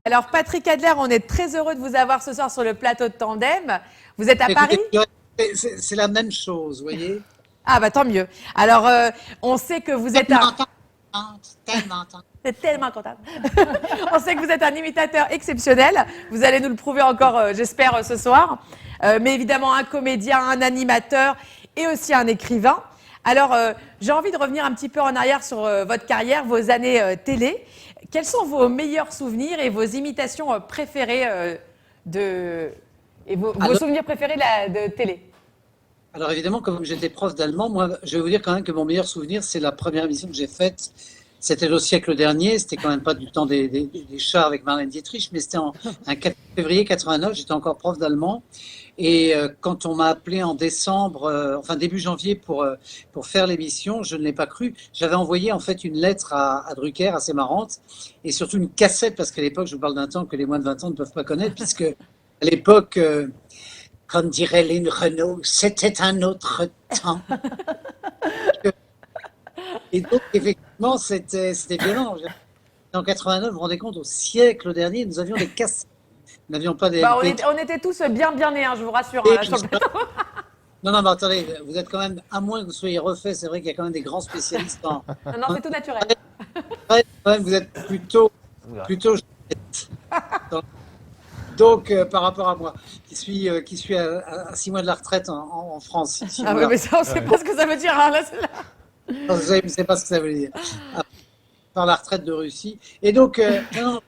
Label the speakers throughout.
Speaker 1: Alors Patrick Adler, on est très heureux de vous avoir ce soir sur le plateau de Tandem. Vous êtes à Paris?
Speaker 2: Écoutez, c'est la même chose, vous voyez.
Speaker 1: Ah bah tant mieux. Alors on sait que vous êtes un...
Speaker 2: Tellement tendre.
Speaker 1: C'est tellement content. On sait que vous êtes un imitateur exceptionnel. Vous allez nous le prouver encore, j'espère, ce soir. Mais évidemment, un comédien, un animateur et aussi un écrivain. Alors, j'ai envie de revenir un petit peu en arrière sur votre carrière, vos années télé. Quels sont vos meilleurs souvenirs et vos imitations préférées et vos souvenirs préférés de télé?
Speaker 2: Alors évidemment, comme j'étais prof d'allemand, moi, je vais vous dire quand même que mon meilleur souvenir, c'est la première émission que j'ai faite. C'était le siècle dernier, c'était quand même pas du temps des chars avec Marlène Dietrich, mais c'était un 4 février 89, j'étais encore prof d'allemand. Et quand on m'a appelé en décembre, enfin début janvier pour faire l'émission, je ne l'ai pas cru. J'avais envoyé en fait une lettre à Drucker, assez marrante, et surtout une cassette, parce qu'à l'époque, je vous parle d'un temps que les moins de 20 ans ne peuvent pas connaître, puisque à l'époque, comme dirait Lynn Renault, c'était un autre temps. Et donc, effectivement, c'était violent. En 89, vous vous rendez compte, au siècle dernier, nous avions des cassettes. Nous n'avions pas des
Speaker 1: Bah,
Speaker 2: LP.
Speaker 1: on était tous bien nés, hein, je vous rassure, hein, là, sur le plateau.
Speaker 2: Non, non, mais attendez, vous êtes quand même, à moins que vous soyez refait, c'est vrai qu'il y a quand même des grands spécialistes en.
Speaker 1: Non, non, c'est tout naturel.
Speaker 2: Ouais, quand même, vous êtes plutôt. Donc, par rapport à moi, qui suis à 6 mois de la retraite en France. Ici,
Speaker 1: Ah ouais,
Speaker 2: voilà.
Speaker 1: mais ça, on sait pas ce que ça veut dire. Hein, là,
Speaker 2: Vous ne savez pas ce que ça veut dire. Par la retraite de Russie. Et donc, non,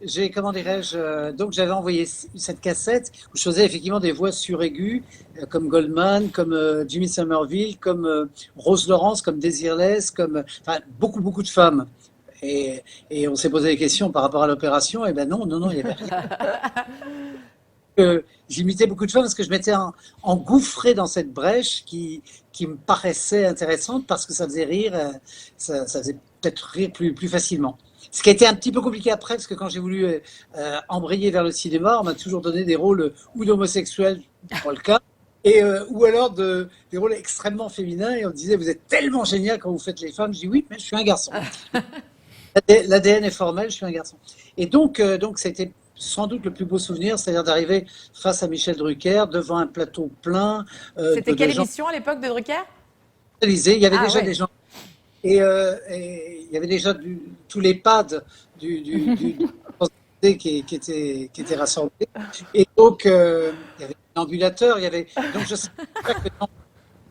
Speaker 2: j'ai, comment dirais-je, donc j'avais envoyé cette cassette où je faisais effectivement des voix suraiguës, comme Goldman, comme Jimmy Somerville, comme Rose Lawrence, comme Desireless, comme, enfin, beaucoup de femmes. Et on s'est posé des questions par rapport à l'opération, et ben non, il n'y avait rien. J'imitais beaucoup de femmes parce que je m'étais engouffré dans cette brèche qui me paraissait intéressante parce que ça faisait rire, ça faisait peut-être rire plus facilement. Ce qui a été un petit peu compliqué après, parce que quand j'ai voulu embrayer vers le cinéma, on m'a toujours donné des rôles ou d'homosexuels, pas le cas, et, ou alors des rôles extrêmement féminins, et on me disait, vous êtes tellement génial quand vous faites les femmes. Je dis, oui, mais je suis un garçon. L'ADN est formel, je suis un garçon. Et donc c'était sans doute le plus beau souvenir, c'est-à-dire d'arriver face à Michel Drucker, devant un plateau plein.
Speaker 1: C'était quelle émission à l'époque de Drucker?
Speaker 2: Il y avait déjà
Speaker 1: ouais.
Speaker 2: des gens. Et il y avait déjà tous les pads du qui étaient rassemblés. Et donc, il y avait un ambulateur, il y avait. Donc, je sais pas que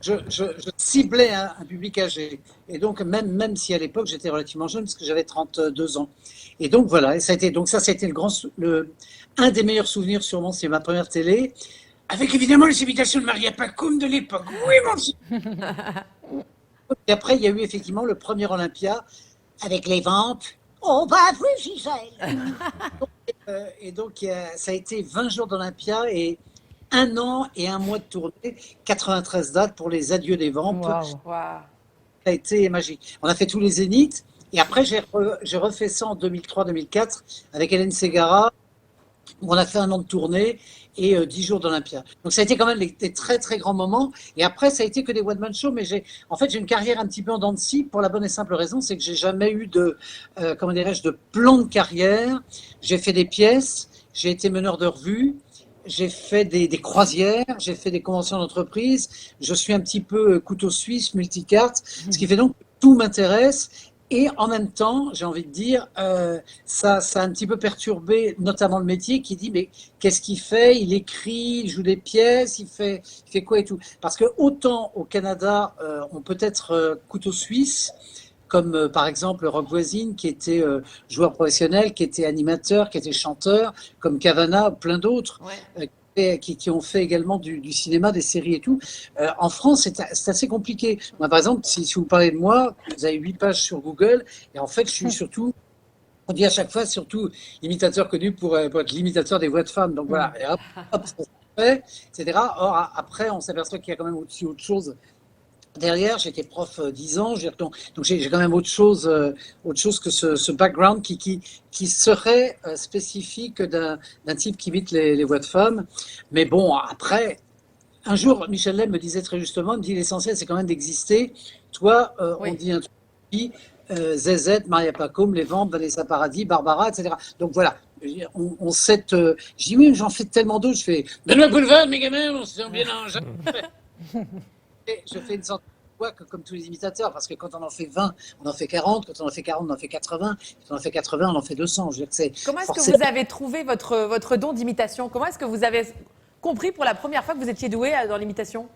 Speaker 2: je ciblais un public âgé. Et donc, même si à l'époque, j'étais relativement jeune, parce que j'avais 32 ans. Et donc, voilà. Et ça a été un des meilleurs souvenirs, sûrement, c'est ma première télé. Avec évidemment les imitations de Maria Pacôme de l'époque. Oui, mon Dieu. Et après, il y a eu effectivement le premier Olympia avec les ventes. Oh, bah oui, Gisèle. Et donc, ça a été 20 jours d'Olympia et 1 an et 1 mois de tournée, 93 dates pour les adieux des vampes.
Speaker 1: Wow.
Speaker 2: Ça a été magique. On a fait tous les zéniths et après, j'ai refait ça en 2003-2004 avec Hélène Ségara, où on a fait 1 an de tournée et 10 jours d'Olympia. Donc ça a été quand même des très très grands moments. Et après, ça a été que des one-man shows. Mais j'ai une carrière un petit peu en dents de scie pour la bonne et simple raison, c'est que j'ai jamais eu de, comment dirais-je, de plan de carrière. J'ai fait des pièces, j'ai été meneur de revue, j'ai fait des croisières, j'ai fait des conventions d'entreprise. Je suis un petit peu couteau suisse, multicarte, ce qui fait donc que tout m'intéresse. Et en même temps, j'ai envie de dire, ça a un petit peu perturbé notamment le métier qui dit, mais qu'est-ce qu'il fait? Il écrit, il joue des pièces, il fait quoi et tout? Parce que autant au Canada, on peut être couteau suisse, comme par exemple Rock Voisine, qui était joueur professionnel, qui était animateur, qui était chanteur, comme Cavana, plein d'autres.
Speaker 1: Ouais.
Speaker 2: Qui ont fait également du cinéma, des séries et tout. En France, c'est assez compliqué. Moi, par exemple, si vous parlez de moi, vous avez 8 pages sur Google, et en fait, je suis surtout, on dit à chaque fois, surtout imitateur connu pour être l'imitateur des voix de femmes. Donc voilà, et hop, ça se fait, etc. Or, après, on s'aperçoit qu'il y a quand même aussi autre chose. Derrière, j'étais prof 10 ans, donc j'ai quand même autre chose que ce background qui serait spécifique d'un type qui imite les voix de femmes. Mais bon, après, un jour, Michel Leb me disait très justement, il me dit l'essentiel c'est quand même d'exister. Toi,
Speaker 1: Oui.
Speaker 2: on dit un truc, ZZ, Maria Pacôme, Les Ventes, Vanessa Paradis, Barbara, etc. Donc voilà, je dis oui, j'en fais tellement d'autres. Je fais donne-moi un boulevard, mes gamins, on se sent bien arrangé. Je fais une sorte de voix comme tous les imitateurs, parce que quand on en fait 20, on en fait 40, quand on en fait 40, on en fait 80, quand on en fait 80, on en fait 200. Je veux dire que c'est
Speaker 1: Comment est-ce que
Speaker 2: forcément...
Speaker 1: vous avez trouvé votre don d'imitation? Comment est-ce que vous avez compris pour la première fois que vous étiez doué dans l'imitation?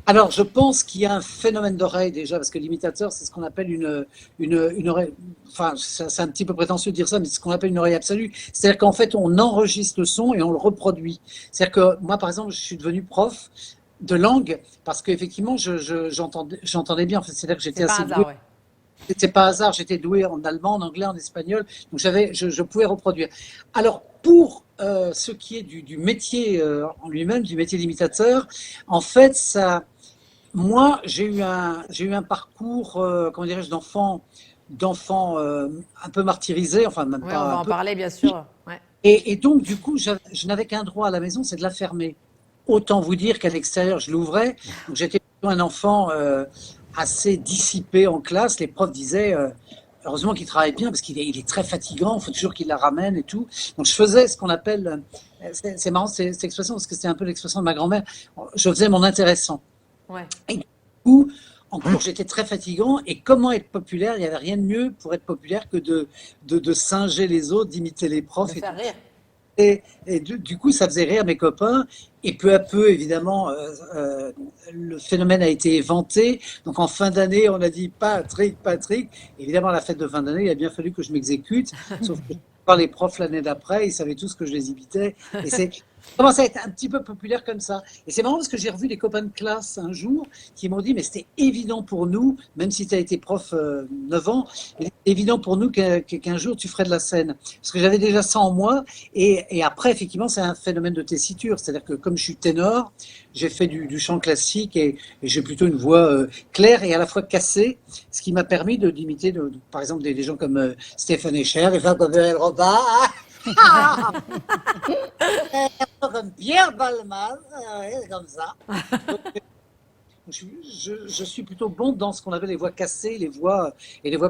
Speaker 2: Alors, je pense qu'il y a un phénomène d'oreille déjà, parce que l'imitateur, c'est ce qu'on appelle une oreille, enfin, c'est un petit peu prétentieux de dire ça, mais c'est ce qu'on appelle une oreille absolue. C'est-à-dire qu'en fait, on enregistre le son et on le reproduit. C'est-à-dire que moi, par exemple, je suis devenu prof de langue parce qu'effectivement, j'entendais bien. En fait, c'est-à-dire que j'étais
Speaker 1: C'est pas
Speaker 2: assez
Speaker 1: un
Speaker 2: doué.
Speaker 1: hasard, ouais.
Speaker 2: C'était pas hasard, j'étais doué en allemand, en anglais, en espagnol, donc je pouvais reproduire. Alors, pour ce qui est du métier en lui-même, du métier d'imitateur, en fait, moi, j'ai eu un parcours, comment dirais-je, d'enfant un peu martyrisé, enfin même
Speaker 1: Ouais, on
Speaker 2: pas
Speaker 1: va
Speaker 2: un
Speaker 1: en
Speaker 2: peu.
Speaker 1: parler, bien sûr. Ouais.
Speaker 2: Et donc, du coup, je n'avais qu'un droit à la maison, c'est de la fermer. Autant vous dire qu'à l'extérieur, je l'ouvrais. Donc, j'étais plutôt un enfant assez dissipé en classe. Les profs disaient, heureusement qu'il travaille bien, parce il est très fatigant, il faut toujours qu'il la ramène et tout. Donc, je faisais ce qu'on appelle, c'est marrant cette expression, parce que c'est un peu l'expression de ma grand-mère, je faisais mon intéressant.
Speaker 1: Ouais.
Speaker 2: Et du coup, en cours, j'étais très fatigant. Et comment être populaire? Il n'y avait rien de mieux pour être populaire que de singer les autres, d'imiter les
Speaker 1: De
Speaker 2: profs et
Speaker 1: faire
Speaker 2: tout.
Speaker 1: rire.
Speaker 2: Et du coup, ça faisait rire mes copains. Et peu à peu, évidemment, le phénomène a été éventé. Donc en fin d'année, on a dit Patrick, Patrick. Évidemment, à la fête de fin d'année, il a bien fallu que je m'exécute. Sauf que par les profs l'année d'après, ils savaient tous que je les imitais. Et c'est commencé à être un petit peu populaire comme ça. Et c'est marrant parce que j'ai revu des copains de classe un jour qui m'ont dit, mais c'était évident pour nous, même si tu as été prof 9 ans, il était évident pour nous qu'un jour tu ferais de la scène. Parce que j'avais déjà ça en moi. Et après, effectivement, c'est un phénomène de tessiture. C'est-à-dire que comme je suis ténor, j'ai fait du chant classique et j'ai plutôt une voix claire et à la fois cassée, ce qui m'a permis d'imiter, par exemple, des gens comme Stéphane Echer, et Gabriel Robin, comme Pierre Balmain, comme ça. Donc, je suis plutôt bon dans ce qu'on appelle les voix cassées, les voix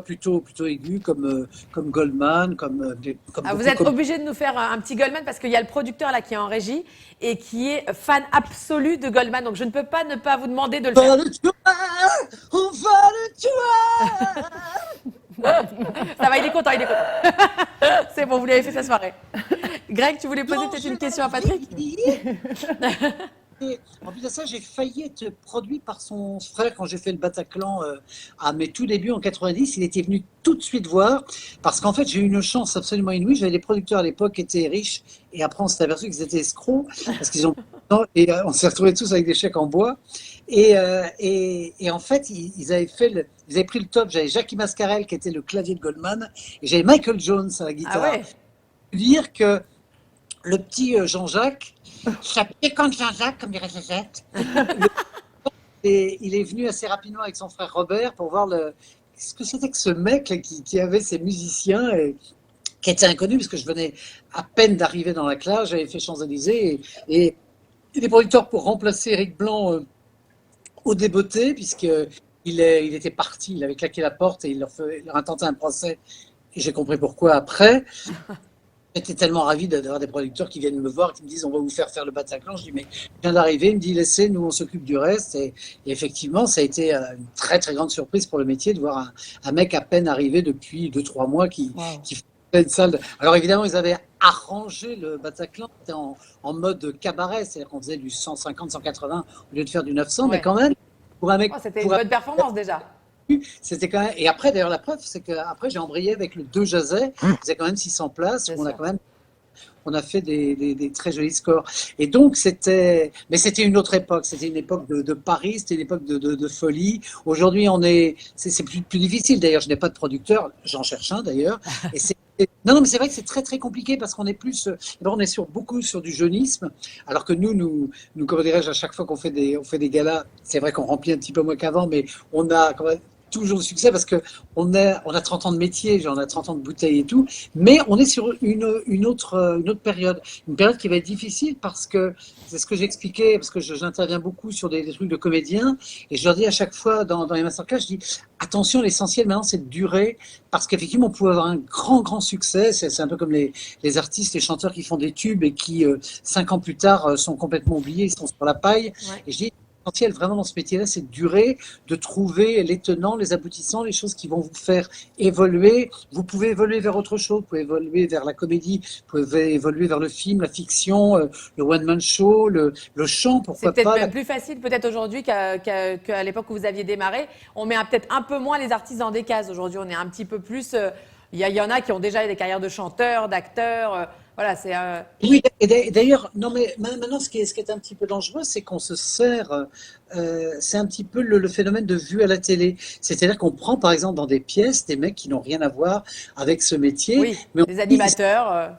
Speaker 2: plutôt aiguës, comme Goldman, comme
Speaker 1: Ah, vous
Speaker 2: beaucoup
Speaker 1: êtes
Speaker 2: comme.
Speaker 1: obligé de nous faire un petit Goldman parce qu'il y a le producteur là qui est en régie et qui est fan absolu de Goldman. Donc je ne peux pas ne pas vous demander de le
Speaker 2: On
Speaker 1: faire.
Speaker 2: va le tuer, on va le tuer.
Speaker 1: Ça va, il est content, il est content. C'est bon, vous lui avez fait sa soirée. Greg, tu voulais poser
Speaker 2: Non,
Speaker 1: peut-être
Speaker 2: je
Speaker 1: une question à Patrick?
Speaker 2: Et en plus de ça, j'ai failli être produit par son frère quand j'ai fait le Bataclan à mes tout débuts en 90. Il était venu tout de suite voir parce qu'en fait, j'ai eu une chance absolument inouïe. J'avais des producteurs à l'époque qui étaient riches et après, on s'est aperçu qu'ils étaient escrocs parce qu'ils ont. Et on s'est retrouvés tous avec des chèques en bois. Et en fait, ils avaient pris le top. J'avais Jackie Mascarel qui était le clavier de Goldman et j'avais Michael Jones à la
Speaker 1: Ah
Speaker 2: guitare.
Speaker 1: ouais.
Speaker 2: Dire que le petit Jean-Jacques, ça piquait quand Jean-Jacques, comme dirait Josette. Et il est venu assez rapidement avec son frère Robert pour voir ce que c'était que ce mec là, qui avait ces musiciens et qui était inconnu, parce que je venais à peine d'arriver dans la classe, j'avais fait Champs-Élysées et les producteurs pour remplacer Eric Blanc au débeauté, puisqu'il était parti, il avait claqué la porte et il leur intentait un procès. Et j'ai compris pourquoi après. J'étais tellement ravi d'avoir des producteurs qui viennent me voir, qui me disent on va vous faire le Bataclan. Je dis mais je viens d'arriver, il me dit laissez, nous on s'occupe du reste. Et effectivement, ça a été une très très grande surprise pour le métier de voir un mec à peine arrivé depuis 2-3 mois qui fait une salle. Alors évidemment, ils avaient arrangé le Bataclan en mode cabaret, c'est-à-dire qu'on faisait du 150-180 au lieu de faire du 900, mais
Speaker 1: Ouais.
Speaker 2: quand même, pour un mec.
Speaker 1: Oh, c'était une bonne performance déjà.
Speaker 2: C'était quand même. Et après, d'ailleurs, la preuve, c'est qu'après, j'ai embrayé avec le 2 Jazet. Il faisait quand même 600 places.
Speaker 1: Bien
Speaker 2: On a
Speaker 1: sûr.
Speaker 2: quand même. On a fait des très jolis scores. Et donc, mais c'était une autre époque. C'était une époque de Paris, c'était une époque de folie. Aujourd'hui, c'est plus difficile. D'ailleurs, je n'ai pas de producteur. J'en cherche un, d'ailleurs. Non, mais c'est vrai que c'est très, très compliqué parce qu'on est d'abord, on est beaucoup sur du jeunisme. Alors que nous, comment dirais-je, à chaque fois on fait des galas, c'est vrai qu'on remplit un petit peu moins qu'avant, mais on a quand même toujours de succès parce que on a 30 ans de métier, genre on a 30 ans de bouteille et tout, mais on est sur une autre période. Une période qui va être difficile parce que, c'est ce que j'expliquais, parce que j'interviens beaucoup sur des trucs de comédiens, et je leur dis à chaque fois dans les masterclass, je dis, attention, l'essentiel maintenant, c'est de durer, parce qu'effectivement, on peut avoir un grand succès, c'est un peu comme les artistes, les chanteurs qui font des tubes et qui, 5 ans plus tard, sont complètement oubliés, ils sont sur la paille,
Speaker 1: Ouais.
Speaker 2: et je dis, l'essentiel vraiment dans ce métier-là, c'est de durer, de trouver les tenants, les aboutissants, les choses qui vont vous faire évoluer. Vous pouvez évoluer vers autre chose, vous pouvez évoluer vers la comédie, vous pouvez évoluer vers le film, la fiction, le one-man show, le chant,
Speaker 1: C'est
Speaker 2: pourquoi
Speaker 1: peut-être
Speaker 2: pas.
Speaker 1: même plus facile peut-être aujourd'hui qu'à l'époque où vous aviez démarré. On met peut-être un peu moins les artistes dans des cases. Aujourd'hui, on est un petit peu plus. Il y en a qui ont déjà des carrières de chanteurs, d'acteurs. Voilà, c'est.
Speaker 2: Oui, et d'ailleurs, non mais maintenant, ce qui est un petit peu dangereux, c'est qu'on se sert, c'est un petit peu le phénomène de vue à la télé. C'est-à-dire qu'on prend, par exemple, dans des pièces, des mecs qui n'ont rien à voir avec ce métier,
Speaker 1: Oui,
Speaker 2: mais on
Speaker 1: des
Speaker 2: dit,
Speaker 1: animateurs.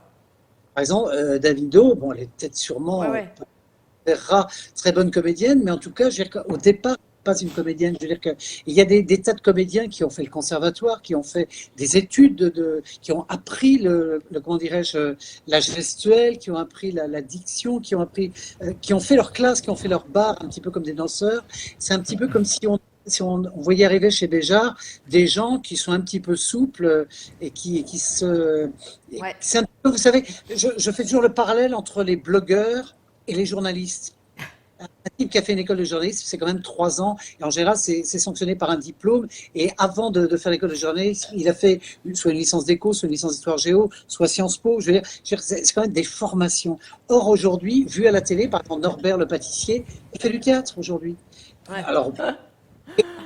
Speaker 2: par exemple, Davido, bon, elle est peut-être
Speaker 1: Ouais,
Speaker 2: sûrement
Speaker 1: ouais.
Speaker 2: Ferra, très bonne comédienne, mais en tout cas, je veux dire qu'au départ, pas une comédienne. Je veux dire qu'il y a des tas de comédiens qui ont fait le conservatoire, qui ont fait des études, qui ont appris comment dirais-je, la gestuelle, qui ont appris la diction, qui ont fait leur classe, qui ont fait leur bar, un petit peu comme des danseurs. C'est un petit peu comme si on voyait arriver chez Béjart des gens qui sont un petit peu souples et qui se.
Speaker 1: Ouais.
Speaker 2: C'est un peu, vous savez, je fais toujours le parallèle entre les blogueurs et les journalistes. Un type qui a fait une école de journalisme, c'est quand même 3 ans, et en général, c'est sanctionné par un diplôme. Et avant de faire l'école de journalisme, il a fait soit une licence d'éco, soit une licence d'histoire géo, soit Sciences Po. Je veux dire, c'est quand même des formations. Or, aujourd'hui, vu à la télé, par exemple, Norbert le pâtissier, il fait du théâtre aujourd'hui.
Speaker 1: Ouais.
Speaker 2: Alors,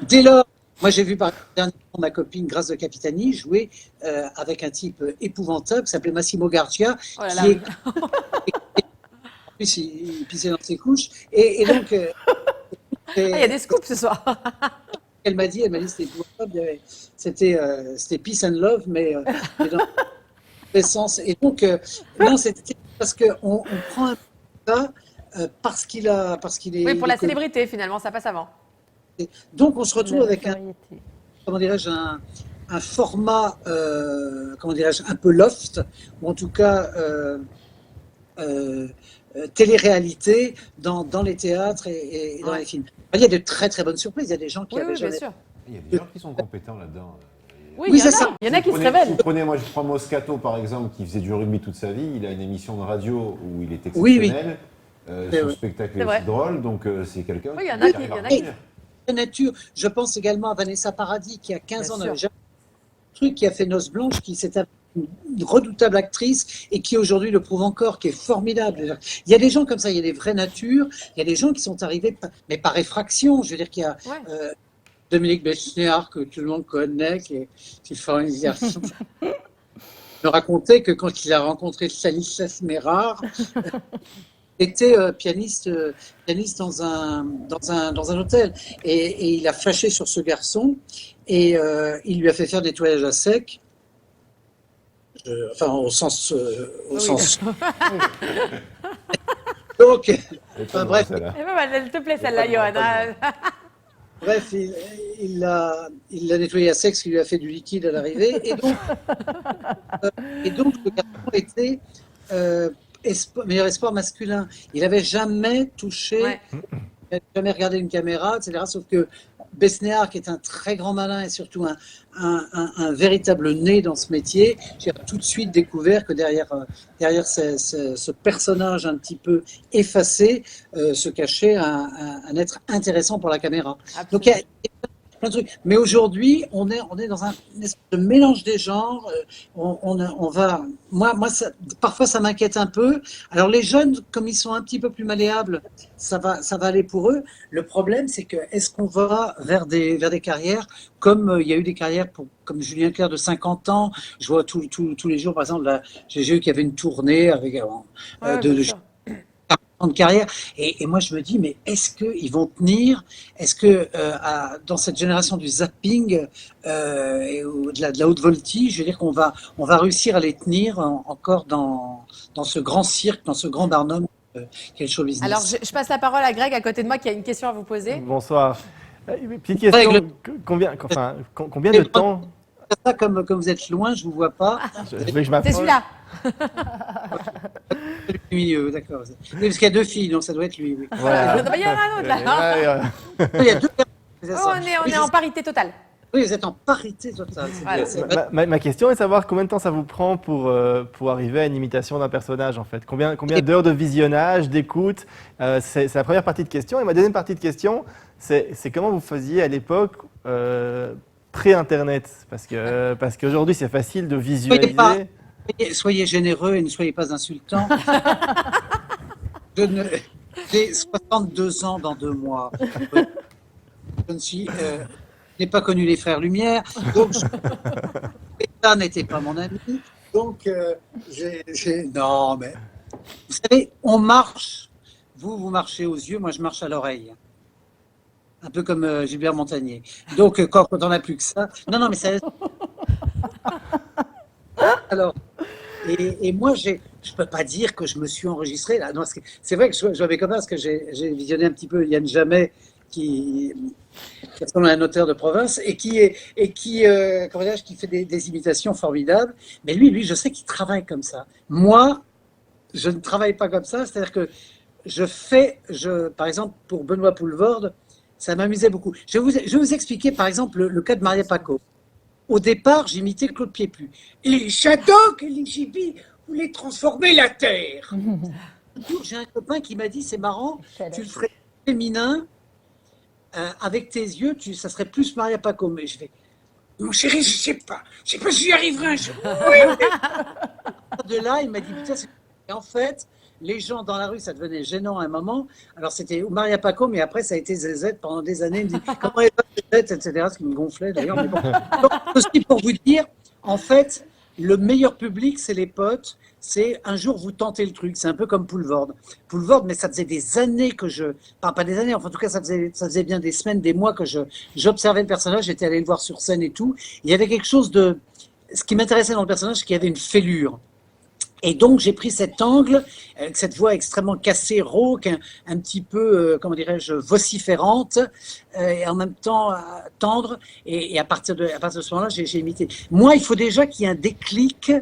Speaker 2: dès lors, moi j'ai vu par exemple dernièrement ma copine Grâce de Capitani jouer avec un type épouvantable qui s'appelait Massimo Garcia,
Speaker 1: Oh là là,
Speaker 2: qui
Speaker 1: oui.
Speaker 2: est en plus il pissait dans ses couches. Et donc,
Speaker 1: Ah, il y a des scoops ce soir.
Speaker 2: elle m'a dit c'était épouvantable, c'était peace and love, mais dans les sens. Et donc, non, c'était parce qu'on prend un peu ça parce qu'il
Speaker 1: Oui, pour
Speaker 2: il
Speaker 1: la
Speaker 2: est connu.
Speaker 1: célébrité, finalement, ça passe avant.
Speaker 2: Donc, on se retrouve
Speaker 3: La
Speaker 2: avec
Speaker 3: notoriété.
Speaker 2: comment dirais-je, un format, comment dirais-je, un peu loft, ou en tout cas euh, télé-réalité dans les théâtres et dans
Speaker 1: Ouais.
Speaker 2: les films. Il y a de très bonnes surprises. Il y a des gens qui
Speaker 1: Oui,
Speaker 2: avaient
Speaker 1: oui, bien
Speaker 2: jamais.
Speaker 1: sûr.
Speaker 4: Il y a des gens qui sont compétents là-dedans.
Speaker 1: Oui,
Speaker 2: Oui,
Speaker 1: il y en
Speaker 2: c'est
Speaker 1: a.
Speaker 2: ça.
Speaker 1: Il y en a qui se
Speaker 4: Vous
Speaker 1: révèlent.
Speaker 4: prenez, moi je prends Moscato par exemple, qui faisait du rugby toute sa vie. Il a une émission de radio où il est
Speaker 2: Oui, oui.
Speaker 4: exceptionnel.
Speaker 2: C'est
Speaker 4: Son
Speaker 2: vrai.
Speaker 4: spectacle
Speaker 1: C'est
Speaker 4: est
Speaker 1: vrai.
Speaker 4: aussi drôle, donc c'est quelqu'un
Speaker 1: Oui, il y en
Speaker 4: qui
Speaker 1: a qui-
Speaker 4: arrive
Speaker 1: il y en
Speaker 4: à
Speaker 1: a qui-
Speaker 4: revenir.
Speaker 2: La nature. Je pense également à Vanessa Paradis, qui a 15
Speaker 1: Bien
Speaker 2: ans
Speaker 1: sûr.
Speaker 2: n'avait jamais fait de truc, qui a fait Noces Blanches, qui s'est une redoutable actrice et qui aujourd'hui le prouve encore, qui est formidable. Il y a des gens comme ça, il y a des vraies natures, il y a des gens qui sont arrivés, mais par effraction. Je veux dire qu'il y a
Speaker 1: Ouais.
Speaker 2: Dominique Besnéard, que tout le monde connaît, qui fait un garçon, me racontait que quand il a rencontré Stanislas Mérard, il était pianiste dans un hôtel. Et il a flashé sur ce garçon et il lui a fait faire des nettoyages à sec. Enfin, au sens.
Speaker 1: Oui.
Speaker 2: Donc,
Speaker 4: C'est pas
Speaker 2: bref.
Speaker 4: drôle, celle-là.
Speaker 1: Eh ben, elle te plaît celle-là, Johan. Hein.
Speaker 2: bref, il l'a nettoyé à sec, ce qui lui a fait du liquide à l'arrivée. Et donc, le garçon était meilleur espoir masculin. Il n'avait jamais touché,
Speaker 1: Ouais.
Speaker 2: il n'avait jamais regardé une caméra, etc. Sauf que Besnéard, qui est un très grand malin et surtout un véritable nez dans ce métier, j'ai tout de suite découvert que derrière ce personnage un petit peu effacé se cachait un être intéressant pour la caméra. Donc il y a plein de trucs. Mais aujourd'hui, on est dans une espèce de mélange des genres. On va. Moi, parfois, ça m'inquiète un peu. Alors, les jeunes, comme ils sont un petit peu plus malléables, ça va aller pour eux. Le problème, c'est que est-ce qu'on va vers des carrières comme il y a eu des carrières comme Julien Clerc de 50 ans. Je vois tous les jours, par exemple, j'ai vu qu'il y avait une tournée avec
Speaker 1: Ouais,
Speaker 2: de
Speaker 1: bien sûr.
Speaker 2: de carrière. Et moi, je me dis, mais est-ce qu'ils vont tenir? Est-ce que dans cette génération du zapping et de la haute voltige, je veux dire on va réussir à les tenir encore dans ce grand cirque, dans ce grand barnum qu'est le show business.
Speaker 1: Alors, je passe la parole à Greg à côté de moi qui a une question à vous poser.
Speaker 5: Bonsoir.
Speaker 3: Petite question,
Speaker 2: Règle.
Speaker 3: combien de temps
Speaker 2: Ça, comme vous êtes loin, je vous vois pas.
Speaker 3: je veux que je
Speaker 1: C'est
Speaker 3: m'approche.
Speaker 1: celui-là.
Speaker 2: Le milieu, d'accord. Oui, parce qu'il y a deux filles, donc ça doit être lui. Oui.
Speaker 3: Voilà.
Speaker 1: Il y en a un autre là.
Speaker 2: Il y a deux personnes. c'est
Speaker 1: Oh,
Speaker 2: ça.
Speaker 1: on est en parité totale.
Speaker 2: Oui, vous êtes en parité totale.
Speaker 1: Voilà.
Speaker 3: Ma question est de savoir combien de temps ça vous prend pour arriver à une imitation d'un personnage en fait. Combien d'heures de visionnage, d'écoute c'est la première partie de question. Et ma deuxième partie de question, c'est comment vous faisiez à l'époque pré-internet, parce qu'aujourd'hui c'est facile de visualiser.
Speaker 2: Soyez généreux et ne soyez pas insultants. J'ai 62 ans dans 2 mois. Je n'ai pas connu les frères Lumière, donc l'État n'était pas mon ami. Donc, non, mais vous savez, on marche. Vous marchez aux yeux, moi je marche à l'oreille. Un peu comme Gilbert Montagnier. Donc, quand on n'a plus que ça. Non, mais ça. Alors, et moi, je ne peux pas dire que je me suis enregistré là. Non, c'est vrai que je vois mes copains parce que j'ai visionné un petit peu Yann Jamais, qui ressemble à un notaire de province et qui fait des imitations formidables. Mais lui, je sais qu'il travaille comme ça. Moi, je ne travaille pas comme ça. C'est-à-dire que par exemple, pour Benoît Poulvorde, ça m'amusait beaucoup. Je vais vous expliquer, par exemple, le cas de Maria Paco. Au départ, j'imitais Claude Pieplu. Les Shadok et les Jibi voulaient transformer la Terre. Un jour, j'ai un copain qui m'a dit, c'est marrant, tu le ferais féminin, avec tes yeux, ça serait plus Maria Paco. Mais je vais, mon chéri, je sais pas si j'y arriverai un jour. De là, il m'a dit, putain, et en fait, les gens dans la rue, ça devenait gênant à un moment. Alors, c'était Maria Paco, mais après, ça a été ZZ pendant des années. Il me dit, comment est ZZ, etc., ce qui me gonflait d'ailleurs. Mais bon. Donc, aussi pour vous dire, en fait, le meilleur public, c'est les potes. C'est un jour, vous tentez le truc. C'est un peu comme Poulvorde. Poulvorde, mais ça faisait des années que pas des années, enfin, en tout cas, ça faisait bien des semaines, des mois que j'observais le personnage. J'étais allé le voir sur scène et tout. Il y avait quelque chose de. Ce qui m'intéressait dans le personnage, c'est qu'il y avait une fêlure. Et donc, j'ai pris cet angle, avec cette voix extrêmement cassée, rauque, un petit peu, comment dirais-je, vociférante, et en même temps tendre. Et à partir de ce moment-là, j'ai imité. Moi, il faut déjà qu'il y ait un déclic,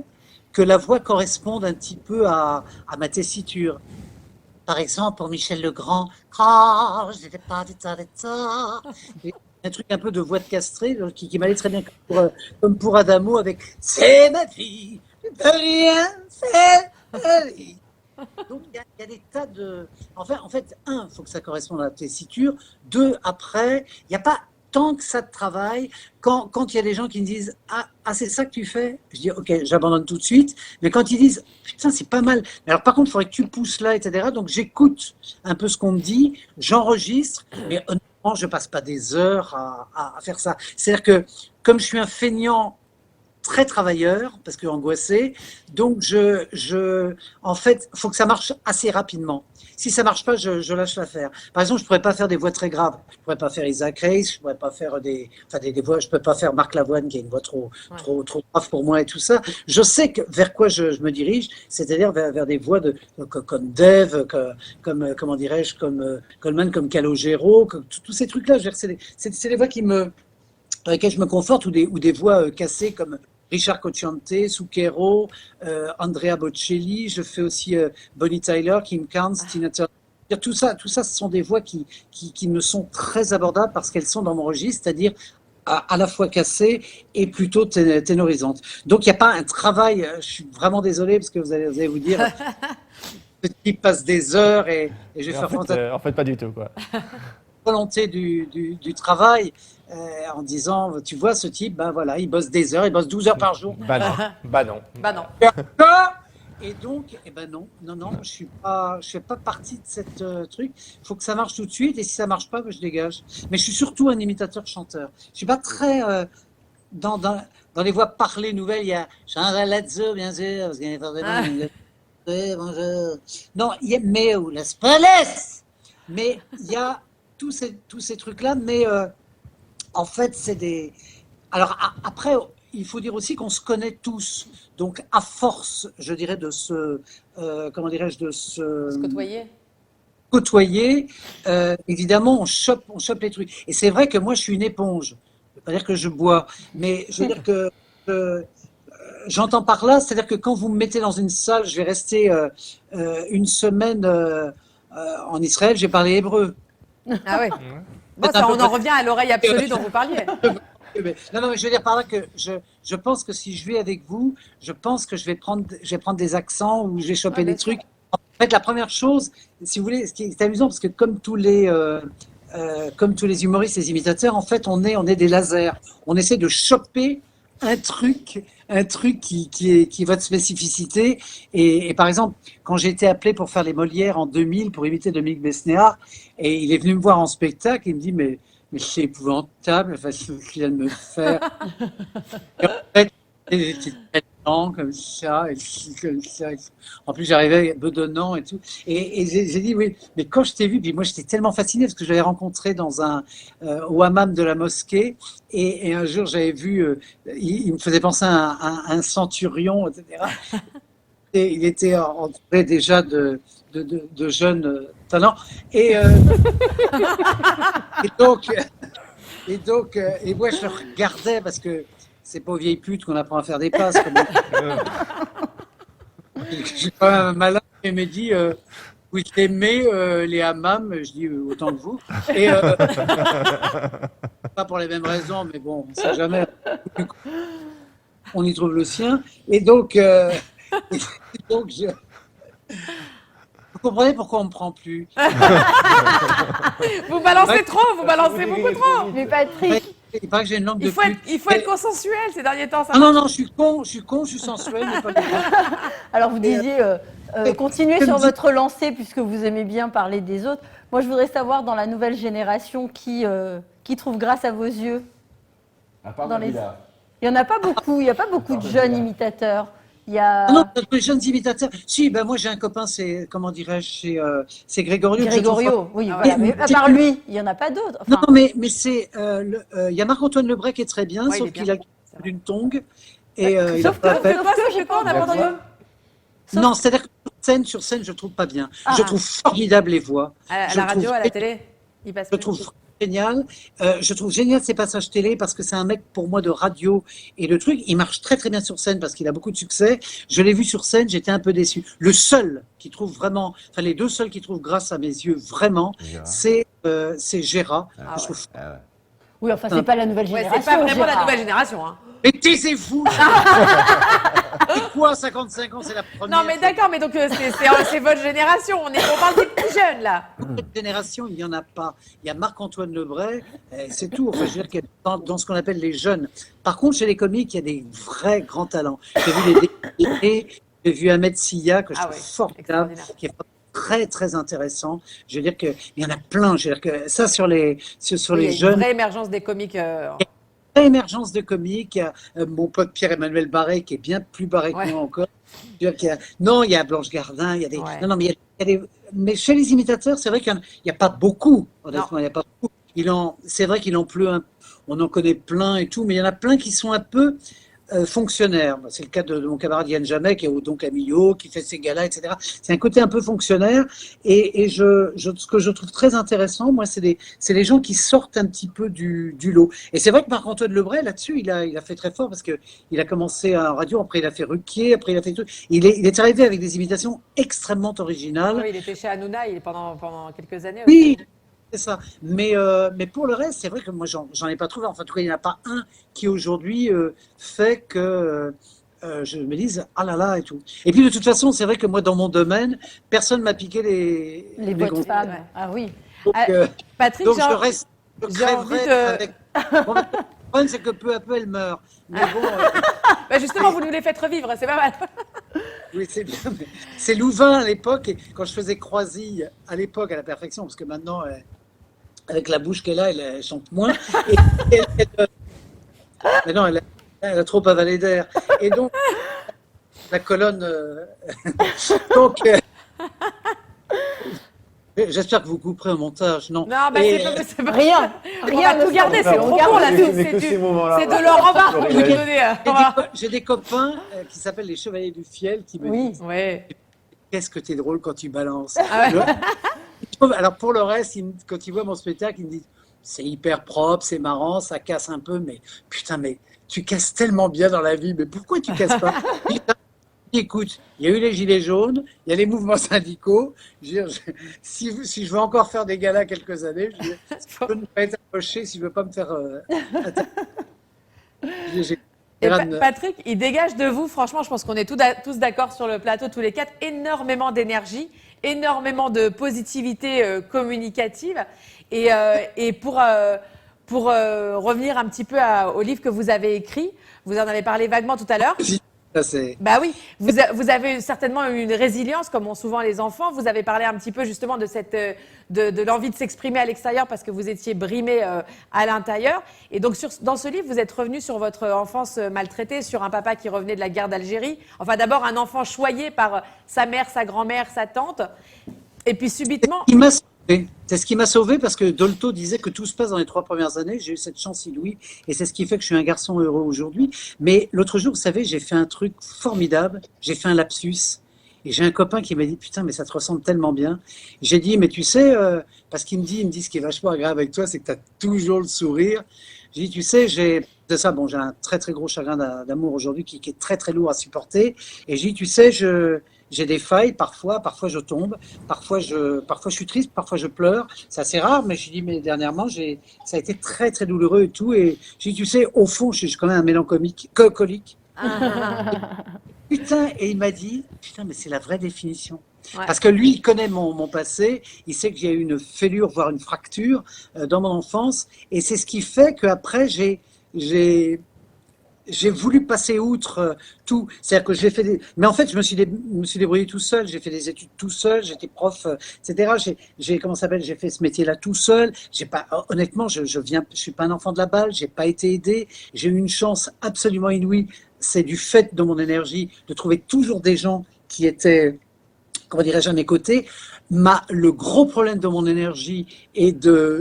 Speaker 2: que la voix corresponde un petit peu à ma tessiture. Par exemple, pour Michel Legrand, quand je n'étais pas d'état. Un truc un peu de voix de castré qui m'allait très bien comme pour Adamo avec « C'est ma vie ». De rien, c'est la vie. Donc, il y a des tas de. En fait, un, il faut que ça corresponde à la tessiture. Deux, après, il n'y a pas tant que ça de travail. Quand il y a des gens qui me disent ah, c'est ça que tu fais, je dis ok, j'abandonne tout de suite. Mais quand ils disent putain, c'est pas mal. Mais alors, par contre, il faudrait que tu pousses là, etc. Donc, j'écoute un peu ce qu'on me dit, j'enregistre, mais honnêtement, je passe pas des heures à faire ça. C'est-à-dire que, comme je suis un feignant, très travailleur, parce que angoissé, donc en fait, il faut que ça marche assez rapidement. Si ça marche pas, je lâche l'affaire. Par exemple, je pourrais pas faire des voix très graves. Je pourrais pas faire Isaac Hayes, je pourrais pas faire des voix, je peux pas faire Marc Lavoine, qui a une voix trop grave pour moi et tout ça. Je sais vers quoi je me dirige, c'est-à-dire vers des voix comme Dave, comme comment dirais-je, comme Coleman, comme Calogero, tous ces trucs-là. C'est des voix dans lesquelles je me conforte, ou des voix cassées comme Richard Cocciante, Zucchero, Andrea Bocelli. Je fais aussi Bonnie Tyler, Kim Carnes, Tina Turner. Tout ça, ce sont des voix qui me sont très abordables parce qu'elles sont dans mon registre, c'est-à-dire à la fois cassées et plutôt ténorisantes. Donc il n'y a pas un travail, je suis vraiment désolé parce que vous allez vous dire, ce type passe des heures et je vais faire
Speaker 3: en fait, pas du tout, quoi.
Speaker 2: Volonté du travail. En disant, tu vois, ce type, ben voilà, il bosse des heures, il bosse 12 heures par jour.
Speaker 3: Bah non.
Speaker 2: Et donc, non, je fais pas partie de cette truc. Il faut que ça marche tout de suite, et si ça marche pas, ben, je dégage. Mais je suis surtout un imitateur-chanteur. Je suis pas très dans les voix parlées nouvelles. Il y a Chantal Lazo, bien sûr, parce qu'il y a bonjour. Non, il y a Méo, Las Palais. Mais il y a tous ces trucs-là, mais en fait, c'est des. Alors, après, il faut dire aussi qu'on se connaît tous. Donc, à force, je dirais, de se. Comment dirais-je, de se.
Speaker 1: Se côtoyer.
Speaker 2: côtoyer, évidemment, on chope les trucs. Et c'est vrai que moi, je suis une éponge. Je veux pas dire que je bois, mais je veux dire que j'entends par là, c'est-à-dire que quand vous me mettez dans une salle, je vais rester une semaine en Israël, j'ai parlé hébreu.
Speaker 1: Ah ouais. Bon, ça, on en revient à l'oreille absolue dont vous parliez.
Speaker 2: Non, mais je veux dire par là que je pense que si je vais avec vous, je pense que je vais prendre des accents ou je vais choper des trucs. En fait, la première chose, si vous voulez, ce qui est amusant, parce que comme tous les humoristes, les imitateurs, en fait, on est des lasers. On essaie de choper un truc qui est votre spécificité. Et par exemple, quand j'ai été appelé pour faire les Molières en 2000 pour imiter Dominique Besnéard, et il est venu me voir en spectacle, il me dit mais c'est épouvantable, enfin, ce qu'il vient de me faire. Et en fait, j'étais très lent comme ça, comme ça. En plus, j'arrivais bedonnant et tout. Et j'ai dit oui, mais quand je t'ai vu, puis moi j'étais tellement fasciné parce que je l'avais rencontré au hammam de la mosquée. Et un jour, j'avais vu, il me faisait penser à un centurion, etc. Et il était entouré déjà de jeunes talents. Et moi, je le regardais parce que c'est pas aux vieilles putes qu'on apprend à faire des passes. J'ai quand même un malin qui me dit vous aimez les hammams, je dis autant que vous. Et pas pour les mêmes raisons, mais bon, on ne sait jamais. On y trouve le sien. Et donc, vous comprenez pourquoi on ne me prend plus?
Speaker 1: Vous balancez trop, vous balancez beaucoup trop.
Speaker 5: Mais Patrick,
Speaker 2: Il paraît que j'ai une langue de pute.
Speaker 1: Il faut être consensuel ces derniers temps. Ça
Speaker 2: Ah non, je suis con, je suis sensuel. Mais pas
Speaker 5: alors vous disiez, continuez sur votre lancée puisque vous aimez bien parler des autres. Moi, je voudrais savoir dans la nouvelle génération qui trouve grâce à vos yeux.
Speaker 4: À part
Speaker 5: Dans les-
Speaker 4: Nabila.
Speaker 5: Il n'y en a pas beaucoup. Il n'y a pas beaucoup de jeunes imitateurs. Il y a
Speaker 2: Ah non, les jeunes imitateurs. Si, ben moi j'ai un copain, c'est, comment dirais-je, c'est Grégorio. que je trouve
Speaker 5: Grégorio. Oui,
Speaker 1: Ah,
Speaker 5: voilà.
Speaker 2: ouais.
Speaker 5: Mais à part lui, il n'y en a pas d'autres.
Speaker 2: Non,
Speaker 5: Enfin,
Speaker 2: mais c'est. Il y a Marc-Antoine Lebray qui est très bien,
Speaker 1: Ouais, il
Speaker 2: sauf
Speaker 1: est
Speaker 2: qu'il
Speaker 1: bien.
Speaker 2: a d'une tongue. Et il a
Speaker 5: sauf
Speaker 2: pas
Speaker 5: que,
Speaker 2: fait.
Speaker 5: sauf que,
Speaker 1: j'ai pas, on n'a pas entendu.
Speaker 5: sauf-
Speaker 2: Non, c'est-à-dire que sur scène, je trouve pas bien.
Speaker 5: Ah.
Speaker 2: Je trouve formidable les voix.
Speaker 1: À
Speaker 2: Je
Speaker 1: la radio,
Speaker 2: trouve-
Speaker 1: à la télé, il passe.
Speaker 2: Je trouve génial. Je trouve génial ces passages télé parce que c'est un mec pour moi de radio et de trucs. Il marche très très bien sur scène parce qu'il a beaucoup de succès. Je l'ai vu sur scène, j'étais un peu déçu. Le seul qui trouve vraiment, enfin les deux seuls qui trouvent grâce à mes yeux vraiment,
Speaker 4: Gérard.
Speaker 2: c'est Gérard.
Speaker 4: Ah
Speaker 2: que je trouve
Speaker 4: Ah ouais.
Speaker 5: oui, enfin, c'est pas la nouvelle
Speaker 1: Ouais,
Speaker 5: génération.
Speaker 1: c'est pas vraiment la
Speaker 5: Gérard.
Speaker 1: nouvelle génération. Hein.
Speaker 2: Mais taisez-vous. C'est quoi 55 ans, c'est la première.
Speaker 1: Non, mais d'accord, mais donc c'est votre génération. On parle des plus jeunes là.
Speaker 2: Cette génération, il n'y en a pas. Il y a Marc-Antoine Lebray, c'est tout. Enfin, je veux dire qu'il y a dans ce qu'on appelle les jeunes. Par contre, chez les comiques, il y a des vrais grands talents. J'ai vu j'ai vu Ahmed Silla, que je
Speaker 1: Ah
Speaker 2: trouve
Speaker 1: ouais,
Speaker 2: formidable,
Speaker 1: extraordinaire.
Speaker 2: qui est très, très intéressant. Je veux dire qu'il y en a plein. Je veux dire que ça, sur les
Speaker 1: Il y a une
Speaker 2: jeunes,
Speaker 1: vraie émergence des comiques.
Speaker 2: émergence de comiques. Il y a mon pote Pierre-Emmanuel Barré, qui est bien plus barré que
Speaker 1: Ouais.
Speaker 2: moi encore. Je veux dire qu'il y a- non, il y a Blanche Gardin, il y a des.
Speaker 1: Ouais.
Speaker 2: Non, mais il y a des. Mais chez les imitateurs, c'est vrai qu'il n'y a pas beaucoup, honnêtement, il n'y a pas beaucoup. C'est vrai qu'il en pleut on en connaît plein et tout, mais il y en a plein qui sont un peu fonctionnaires. C'est le cas de mon camarade Yann Jamet, qui est au Don Camillo, qui fait ses galas, etc. C'est un côté un peu fonctionnaire. Et ce que je trouve très intéressant, moi, c'est les gens qui sortent un petit peu du lot. Et c'est vrai que Marc-Antoine Lebray, là-dessus, il a fait très fort parce qu'il a commencé à radio, après il a fait Ruquier, après il a fait tout. Il est arrivé avec des imitations extrêmement originales.
Speaker 1: Oui, il était chez Hanouna pendant quelques années.
Speaker 2: Oui, c'est ça. Mais pour le reste, c'est vrai que moi, j'en ai pas trouvé. Enfin, en tout cas, il n'y en a pas un qui aujourd'hui fait que je me dise ah là là et tout. Et puis de toute façon, c'est vrai que moi, dans mon domaine, personne m'a piqué
Speaker 5: Les voix de
Speaker 2: grosses-
Speaker 5: femmes.
Speaker 1: Ouais.
Speaker 5: Ah oui.
Speaker 2: Donc,
Speaker 1: Ah, Patrick,
Speaker 2: donc
Speaker 1: j'ai
Speaker 2: je
Speaker 1: envie-
Speaker 2: reste, je
Speaker 1: j'ai envie
Speaker 2: crèverai
Speaker 1: de-
Speaker 2: avec. Bon, le problème, c'est que peu à peu, elle meurt. Mais bon,
Speaker 1: Bah, justement, vous nous les faites revivre, c'est pas mal.
Speaker 2: oui, c'est bien. Mais c'est Louvain à l'époque, et quand je faisais Croisille à l'époque à la perfection, parce que maintenant, avec la bouche qu'elle a, elle chante moins. Mais non, elle a trop avalé d'air. Et donc, la colonne. Donc, j'espère que vous couperez au montage. Non,
Speaker 1: Non, bah,
Speaker 2: Et,
Speaker 1: c'est pas.
Speaker 5: Rien.
Speaker 1: On
Speaker 5: Rien
Speaker 1: va
Speaker 5: ne
Speaker 1: tout garder,
Speaker 5: sort.
Speaker 1: c'est
Speaker 5: On
Speaker 1: trop
Speaker 5: garde
Speaker 1: court là.
Speaker 5: tout.
Speaker 1: C'est
Speaker 4: Mais que ces moments-là,
Speaker 1: c'est de
Speaker 4: voilà.
Speaker 1: leur embarras que vous
Speaker 4: J'ai
Speaker 1: nous donnez. On va-
Speaker 2: j'ai des copains qui s'appellent les Chevaliers du Fiel qui me
Speaker 5: Oui.
Speaker 2: disent
Speaker 1: Ouais.
Speaker 2: qu'est-ce que t'es drôle quand tu balances.
Speaker 1: Ah ouais.
Speaker 2: Alors pour le reste, quand il voit mon spectacle, il me dit c'est hyper propre, c'est marrant, ça casse un peu, mais putain, mais tu casses tellement bien dans la vie, mais pourquoi tu casses pas? Écoute, il y a eu les gilets jaunes, il y a les mouvements syndicaux. Je veux dire, si je veux encore faire des galas quelques années, je peux ne pas être approché si je veux pas me faire attaquer. J'ai-
Speaker 1: Et
Speaker 2: j'ai-
Speaker 1: Patrick, il dégage de vous, franchement, je pense qu'on est tous d'accord sur le plateau, tous les quatre, énormément d'énergie, énormément de positivité communicative. Et pour revenir un petit peu au livre que vous avez écrit, vous en avez parlé vaguement tout à l'heure.
Speaker 2: Ça, c'est...
Speaker 1: Bah oui, vous avez certainement une résilience, comme ont souvent les enfants. Vous avez parlé un petit peu justement de de l'envie de s'exprimer à l'extérieur parce que vous étiez brimé à l'intérieur. Et donc dans ce livre, vous êtes revenu sur votre enfance maltraitée, sur un papa qui revenait de la guerre d'Algérie. Enfin, d'abord un enfant choyé par sa mère, sa grand-mère, sa tante, et puis subitement.
Speaker 2: Il m'a sauvé. C'est ce qui m'a sauvé parce que Dolto disait que tout se passe dans les 3 premières années. J'ai eu cette chance inouïe et c'est ce qui fait que je suis un garçon heureux aujourd'hui. Mais l'autre jour, vous savez, j'ai fait un truc formidable. J'ai fait un lapsus et j'ai un copain qui m'a dit putain, mais ça te ressemble tellement bien. J'ai dit mais tu sais, parce qu'il me dit ce qui est vachement agréable avec toi, c'est que tu as toujours le sourire. J'ai dit tu sais, j'ai un très très gros chagrin d'amour aujourd'hui qui est très très lourd à supporter. Et j'ai dit tu sais, j'ai des failles parfois je tombe, parfois je suis triste, parfois je pleure. C'est assez rare, mais je dis mais dernièrement ça a été très très douloureux et tout. Et j'ai dit tu sais, au fond, je suis quand même un mélancolique, colique. Putain, et il m'a dit putain, mais c'est la vraie définition.
Speaker 1: Ouais.
Speaker 2: Parce que lui, il connaît mon passé, il sait que j'ai eu une fêlure, voire une fracture dans mon enfance, et c'est ce qui fait qu'après j'ai voulu passer outre tout. C'est-à-dire que j'ai fait des... Mais en fait, je me suis débrouillé tout seul. J'ai fait des études tout seul. J'étais prof, etc. Comment ça s'appelle? J'ai fait ce métier-là tout seul. J'ai pas, honnêtement, je suis pas un enfant de la balle. J'ai pas été aidé. J'ai eu une chance absolument inouïe. C'est du fait de mon énergie de trouver toujours des gens qui étaient, comment dirais-je, à mes côtés. Le gros problème de mon énergie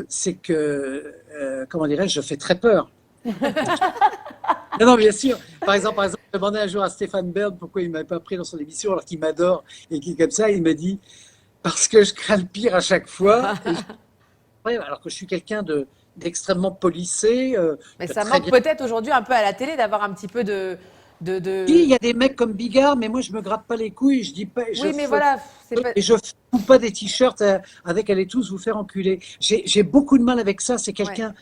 Speaker 2: c'est que, comment dirais-je, je fais très peur. Non, bien sûr. Par exemple, je demandais un jour à Stéphane Bern pourquoi il ne m'avait pas pris dans son émission alors qu'il m'adore et qu'il comme ça, il m'a dit parce que je crains le pire à chaque fois. Alors que je suis quelqu'un d'extrêmement policé.
Speaker 1: Mais ça manque peut-être aujourd'hui un peu à la télé d'avoir un petit peu de...
Speaker 2: Il y a des mecs comme Bigard, mais moi je me gratte pas les couilles, je dis pas.
Speaker 1: Oui, mais voilà.
Speaker 2: Et je fous pas des t-shirts avec allez tous vous faire enculer. J'ai beaucoup de mal avec ça. C'est quelqu'un. Ouais.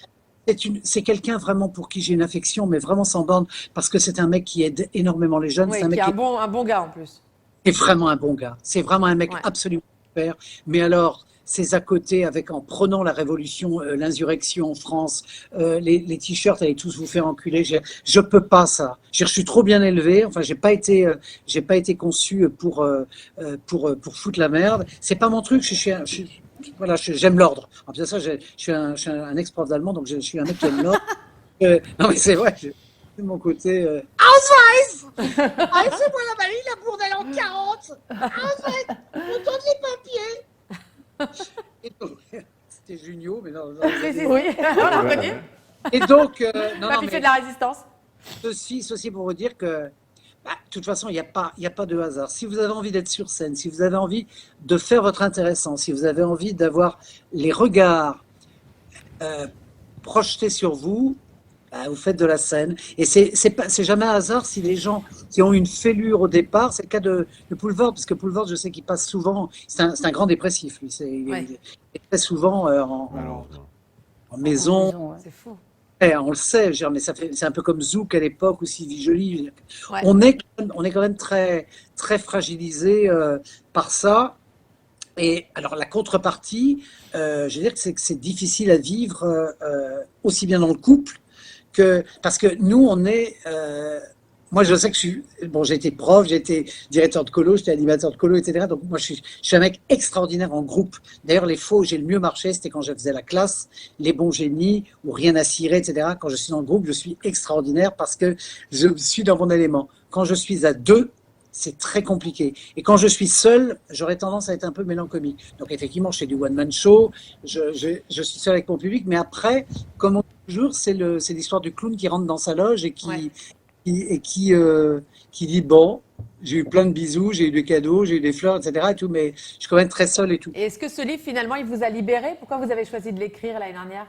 Speaker 2: C'est quelqu'un vraiment pour qui j'ai une affection, mais vraiment sans borne, parce que c'est un mec qui aide énormément les jeunes.
Speaker 1: Oui,
Speaker 2: c'est un mec
Speaker 1: qui est un bon gars en plus.
Speaker 2: C'est vraiment un bon gars. C'est vraiment un mec
Speaker 1: Ouais.
Speaker 2: absolument super. Mais alors, ses à côté, en prenant la révolution, l'insurrection en France, les t-shirts, allez tous vous faire enculer. Je peux pas ça. Je suis trop bien élevé. Enfin, j'ai pas été conçu pour foutre la merde. C'est pas mon truc. Voilà, j'aime l'ordre. En plus de ça, je suis un ex-prof d'allemand, donc je suis un mec qui aime l'ordre. Non, mais c'est vrai. C'est mon côté. Ausweis! Ah, c'est moi la Valérie, la bourde, elle est en 40! Ausweis! On donne les papiers! C'était Junio, mais non.
Speaker 1: Oui, on l'a reconnu.
Speaker 2: Et donc.
Speaker 1: Papy fait de la résistance.
Speaker 2: Ceci pour vous dire que. De toute façon, il n'y a pas de hasard. Si vous avez envie d'être sur scène, si vous avez envie de faire votre intéressant, si vous avez envie d'avoir les regards projetés sur vous, vous faites de la scène. Et c'est jamais un hasard si les gens qui ont une fêlure au départ, c'est le cas de Poulvord, parce que Poulvord, je sais qu'il passe souvent, c'est un grand dépressif, lui. Il est très souvent en maison.
Speaker 1: Ouais. C'est fou.
Speaker 2: On le sait, mais c'est un peu comme Zouk à l'époque ou Sylvie Joly.
Speaker 1: Ouais.
Speaker 2: On est quand même très, très fragilisé par ça. Et alors la contrepartie, je veux dire que c'est difficile à vivre aussi bien dans le couple parce que nous on est. Moi, je sais que j'ai été prof, j'ai été directeur de colo, j'étais animateur de colo, etc. Donc, moi, je suis un mec extraordinaire en groupe. D'ailleurs, les fois où j'ai le mieux marché, c'était quand je faisais la classe, les bons génies, ou rien à cirer, etc. Quand je suis dans le groupe, je suis extraordinaire parce que je suis dans mon élément. Quand je suis à deux, c'est très compliqué. Et quand je suis seul, j'aurais tendance à être un peu mélancolique. Donc, effectivement, je fais du one-man show, je suis seul avec mon public, mais après, comme on dit toujours, c'est l'histoire du clown qui rentre dans sa loge et qui qui dit bon, j'ai eu plein de bisous, j'ai eu des cadeaux, j'ai eu des fleurs, etc. Et tout, mais je suis quand même très seul et tout.
Speaker 1: Et est-ce que ce livre, finalement, il vous a libéré? Pourquoi vous avez choisi de l'écrire l'année dernière?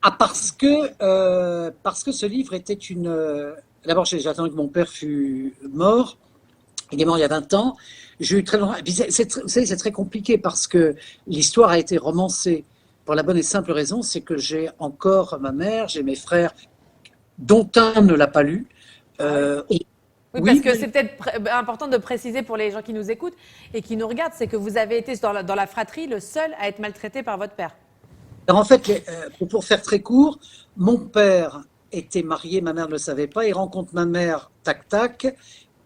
Speaker 2: Ah, parce que ce livre était une. D'abord, j'ai attendu que mon père fût mort. Il est mort il y a 20 ans. J'ai eu très longtemps. Et puis, vous savez, c'est très compliqué parce que l'histoire a été romancée pour la bonne et simple raison, c'est que j'ai encore ma mère, j'ai mes frères, dont un ne l'a pas lu. Et
Speaker 1: Oui,
Speaker 2: oui,
Speaker 1: parce que
Speaker 2: mais-
Speaker 1: c'est peut-être important de préciser pour les gens qui nous écoutent et qui nous regardent, c'est que vous avez été dans la fratrie le seul à être maltraité par votre père.
Speaker 2: Alors en fait, pour faire très court, mon père était marié, ma mère ne le savait pas, il rencontre ma mère, tac tac,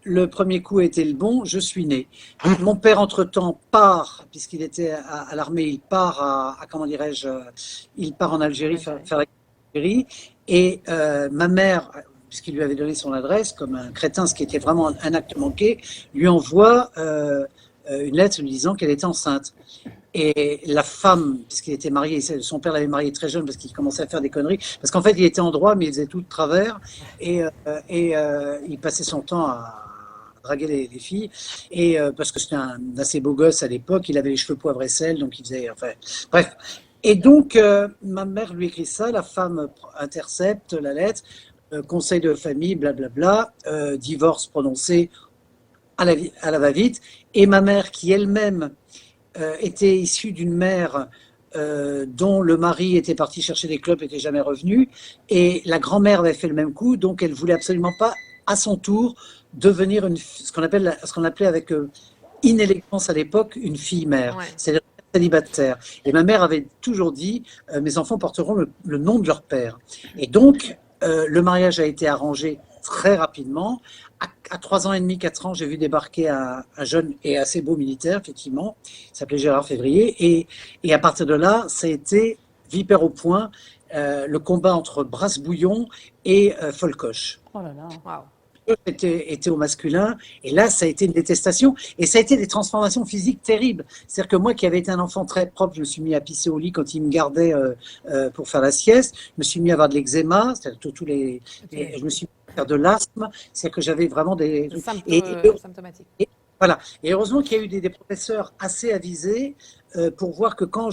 Speaker 2: le premier coup était le bon, je suis né. Mon père, entre-temps, part, puisqu'il était à l'armée, il part comment dirais-je, il part en Algérie faire la guerre en Algérie, et ma mère, puisqu'il lui avait donné son adresse, comme un crétin, ce qui était vraiment un acte manqué, lui envoie une lettre lui disant qu'elle était enceinte. Et la femme, puisqu'il était marié, son père l'avait marié très jeune parce qu'il commençait à faire des conneries, parce qu'en fait il était en droit mais il faisait tout de travers et il passait son temps à draguer les filles et parce que c'était un assez beau gosse à l'époque, il avait les cheveux poivre et sel, donc il faisait, enfin bref. Et donc ma mère lui écrit ça, la femme intercepte la lettre, conseil de famille, blablabla, divorce prononcé à la va-vite, et ma mère qui elle-même était issue d'une mère dont le mari était parti chercher des clopes et n'était jamais revenu. Et la grand-mère avait fait le même coup, donc elle voulait absolument pas, à son tour, devenir ce qu'on appelait avec inélégance à l'époque une fille-mère,
Speaker 1: Ouais.
Speaker 2: c'est-à-dire célibataire. Et ma mère avait toujours dit mes enfants porteront le nom de leur père. Et donc, le mariage a été arrangé très rapidement. À 3 ans et demi, 4 ans, j'ai vu débarquer un jeune et assez beau militaire, effectivement. Il s'appelait Gérard Février. Et à partir de là, ça a été vipère au point, le combat entre Brasse-Bouillon et Folcoche.
Speaker 5: Oh là là.
Speaker 1: Waouh.
Speaker 2: Était au masculin, et là, ça a été une détestation, et ça a été des transformations physiques terribles. C'est-à-dire que moi, qui avais été un enfant très propre, je me suis mis à pisser au lit quand il me gardait pour faire la sieste, je me suis mis à avoir de l'eczéma, c'est-à-dire je me suis mis à faire de l'asthme, c'est-à-dire que j'avais vraiment des...
Speaker 1: Symptomatique.
Speaker 2: Voilà. Et heureusement qu'il y a eu des professeurs assez avisés pour voir que quand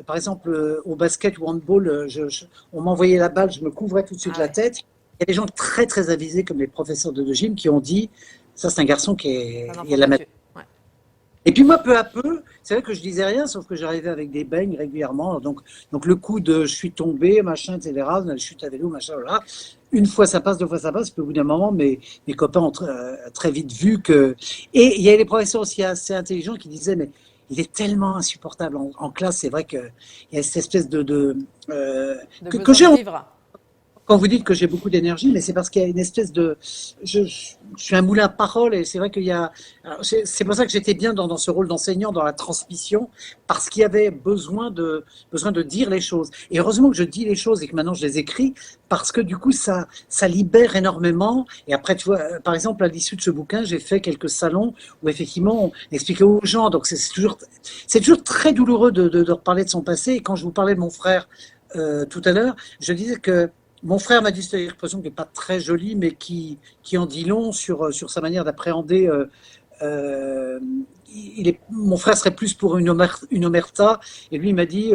Speaker 2: par exemple, au basket ou au handball, on m'envoyait la balle, je me couvrais tout de suite la tête. Il y a des gens très très avisés comme les professeurs de gym qui ont dit ça c'est un garçon qui a la maîtrise.
Speaker 1: Ouais.
Speaker 2: Et puis moi peu à peu, c'est vrai que je disais rien sauf que j'arrivais avec des beignes régulièrement. Donc le coup de je suis tombé, machin, etc. Je chute à vélo, machin, voilà. Une fois ça passe, 2 fois ça passe, puis au bout d'un moment, mes copains ont très vite vu que... Et il y a des professeurs aussi assez intelligents qui disaient mais il est tellement insupportable en classe, c'est vrai qu'il y a cette espèce que j'ai... Quand vous dites que j'ai beaucoup d'énergie, mais c'est parce qu'il y a une espèce de... Je suis un moulin à parole et c'est vrai qu'il y a... C'est pour ça que j'étais bien dans ce rôle d'enseignant, dans la transmission, parce qu'il y avait besoin de dire les choses. Et heureusement que je dis les choses et que maintenant je les écris, parce que du coup, ça libère énormément. Et après, tu vois, par exemple, à l'issue de ce bouquin, j'ai fait quelques salons où effectivement, on expliquait aux gens. Donc c'est toujours très douloureux de reparler de son passé. Et quand je vous parlais de mon frère tout à l'heure, je disais que mon frère m'a dit cette expression qui n'est pas très jolie, mais qui en dit long sur sa manière d'appréhender. Mon frère serait plus pour une omerta, et lui il m'a dit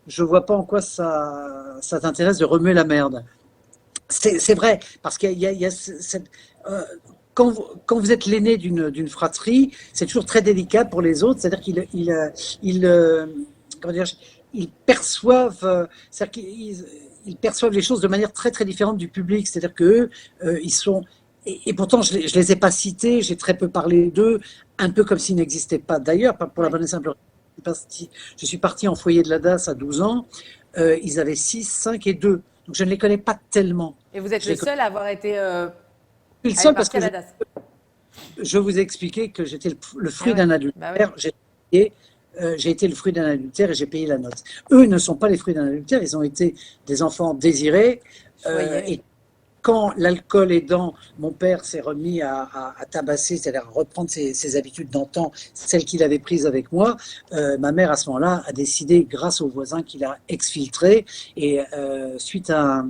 Speaker 2: je vois pas en quoi ça t'intéresse de remuer la merde. C'est vrai, parce qu'il y a cette... quand vous êtes l'aîné d'une fratrie, c'est toujours très délicat pour les autres, c'est-à-dire qu'ils perçoivent, ils perçoivent les choses de manière très très différente du public. C'est-à-dire qu'eux, ils sont... Et pourtant, je les ai pas cités, j'ai très peu parlé d'eux, un peu comme s'ils n'existaient pas. D'ailleurs, pour la bonne et simple raison, je suis parti en foyer de la DAS à 12 ans, ils avaient 6, 5 et 2. Donc je ne les connais pas tellement.
Speaker 1: Et vous êtes le seul à avoir été
Speaker 2: le seul parce que
Speaker 1: à la DAS.
Speaker 2: Je vous ai expliqué que j'étais le fruit d'un adultère. J'ai été le fruit d'un adultère et j'ai payé la note. Eux ne sont pas les fruits d'un adultère, ils ont été des enfants désirés. Et quand l'alcool aidant, mon père s'est remis à tabasser, c'est-à-dire à reprendre ses habitudes d'antan, celles qu'il avait prises avec moi, ma mère à ce moment-là a décidé, grâce au voisin, qu'il a exfiltré. Et suite à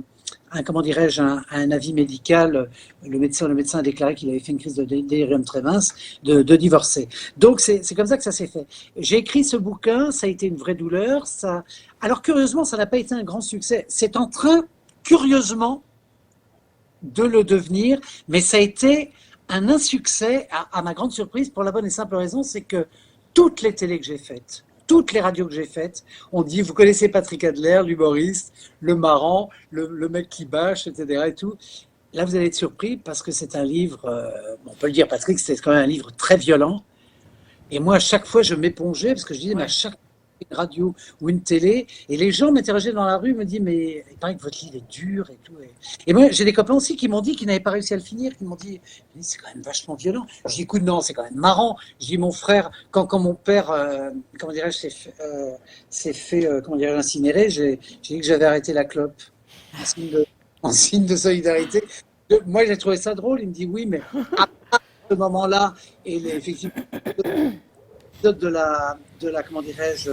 Speaker 2: comment dirais-je, un avis médical. Le médecin a déclaré qu'il avait fait une crise de délirium tremens, de divorcer. Donc c'est comme ça que ça s'est fait. J'ai écrit ce bouquin, ça a été une vraie douleur. Alors curieusement, ça n'a pas été un grand succès. C'est en train, curieusement, de le devenir, mais ça a été un insuccès, à ma grande surprise, pour la bonne et simple raison, c'est que toutes les télés que j'ai faites, toutes les radios que j'ai faites, on dit, vous connaissez Patrick Adler, l'humoriste, le marrant, le mec qui bâche, etc. et tout. Là, vous allez être surpris parce que c'est un livre, on peut le dire, Patrick, c'est quand même un livre très violent. Et moi, à chaque fois, je m'épongeais parce que je disais, mais à chaque une radio ou une télé, et les gens m'interrogeaient dans la rue, me disaient, mais il paraît que votre livre est dur et tout. Et moi, j'ai des copains aussi qui m'ont dit qu'ils n'avaient pas réussi à le finir, qui m'ont dit, c'est quand même vachement violent. Je dis, écoute, non, c'est quand même marrant. Je dis, mon frère, quand mon père, comment dirais-je, s'est fait comment dirais-je, incinérer, j'ai dit que j'avais arrêté la clope, en signe de solidarité. Moi, j'ai trouvé ça drôle. Il me dit, oui, mais à ce moment-là, et effectivement, de la comment dirais-je,